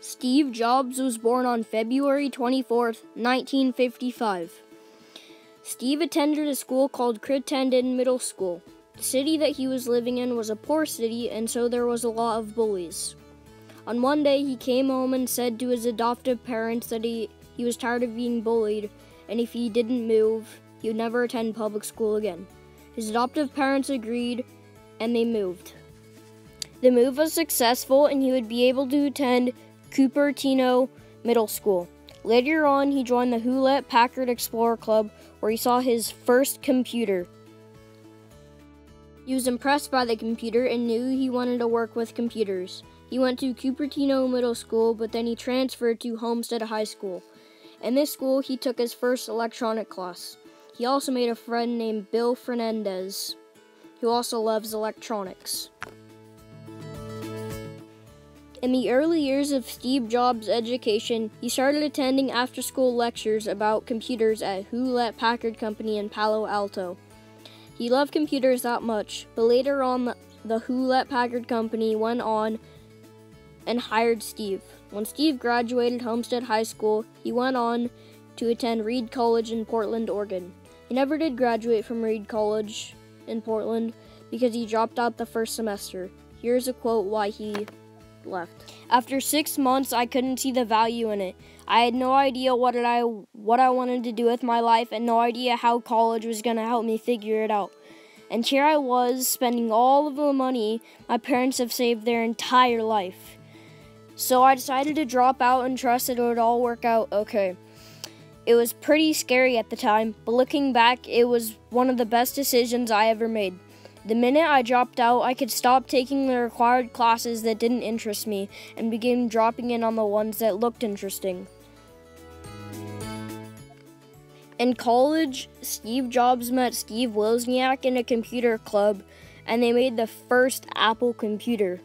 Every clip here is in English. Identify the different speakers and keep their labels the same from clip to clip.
Speaker 1: Steve Jobs was born on February 24, 1955. Steve attended a school called Crittenden Middle School. The city that he was living in was a poor city, and so there was a lot of bullies. On one day, he came home and said to his adoptive parents that he was tired of being bullied, and if he didn't move, he would never attend public school again. His adoptive parents agreed, and they moved. The move was successful, and he would be able to attend Cupertino Middle School. Later on, he joined the Hewlett-Packard Explorer Club, where he saw his first computer. He was impressed by the computer and knew he wanted to work with computers. He went to Cupertino Middle School, but then he transferred to Homestead High School. In this school, he took his first electronic class. He also made a friend named Bill Fernandez, who also loves electronics. In the early years of Steve Jobs' education, he started attending after-school lectures about computers at Hewlett-Packard Company in Palo Alto. He loved computers that much, but later on, the Hewlett-Packard Company went on and hired Steve. When Steve graduated Homestead High School, he went on to attend Reed College in Portland, Oregon. He never did graduate from Reed College in Portland because he dropped out the first semester. Here's a quote why he left. After 6 months, I couldn't see the value in it. I had no idea what I wanted to do with my life and no idea how college was going to help me figure it out. And here I was spending all of the money my parents have saved their entire life. So I decided to drop out and trust that it would all work out okay. It was pretty scary at the time, but looking back, it was one of the best decisions I ever made. The minute I dropped out, I could stop taking the required classes that didn't interest me and begin dropping in on the ones that looked interesting. In college, Steve Jobs met Steve Wozniak in a computer club, and they made the first Apple computer.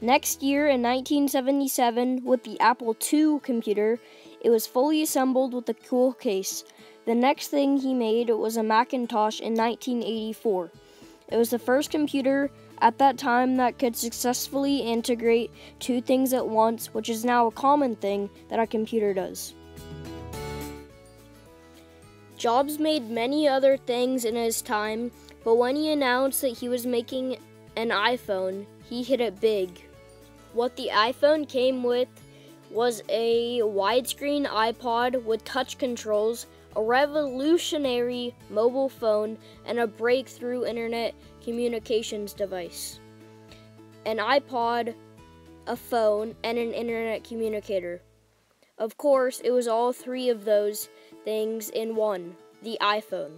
Speaker 1: Next year, in 1977, with the Apple II computer, it was fully assembled with a cool case. The next thing he made was a Macintosh in 1984. It was the first computer at that time that could successfully integrate two things at once, which is now a common thing that a computer does. Jobs made many other things in his time, but when he announced that he was making an iPhone, he hit it big. What the iPhone came with was a widescreen iPod with touch controls, a revolutionary mobile phone, and a breakthrough internet communications device. An iPod, a phone, and an internet communicator. Of course, it was all three of those things in one, the iPhone.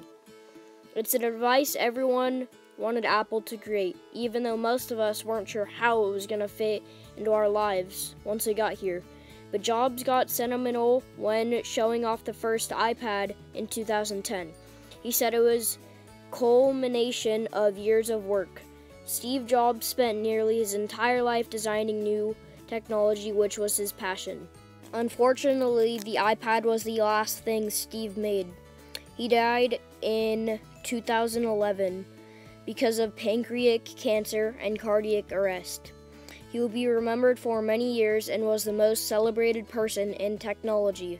Speaker 1: It's a device everyone wanted Apple to create, even though most of us weren't sure how it was going to fit into our lives once it got here. But Jobs got sentimental when showing off the first iPad in 2010. He said it was culmination of years of work. Steve Jobs spent nearly his entire life designing new technology, which was his passion. Unfortunately, the iPad was the last thing Steve made. He died in 2011 because of pancreatic cancer and cardiac arrest. He will be remembered for many years and was the most celebrated person in technology.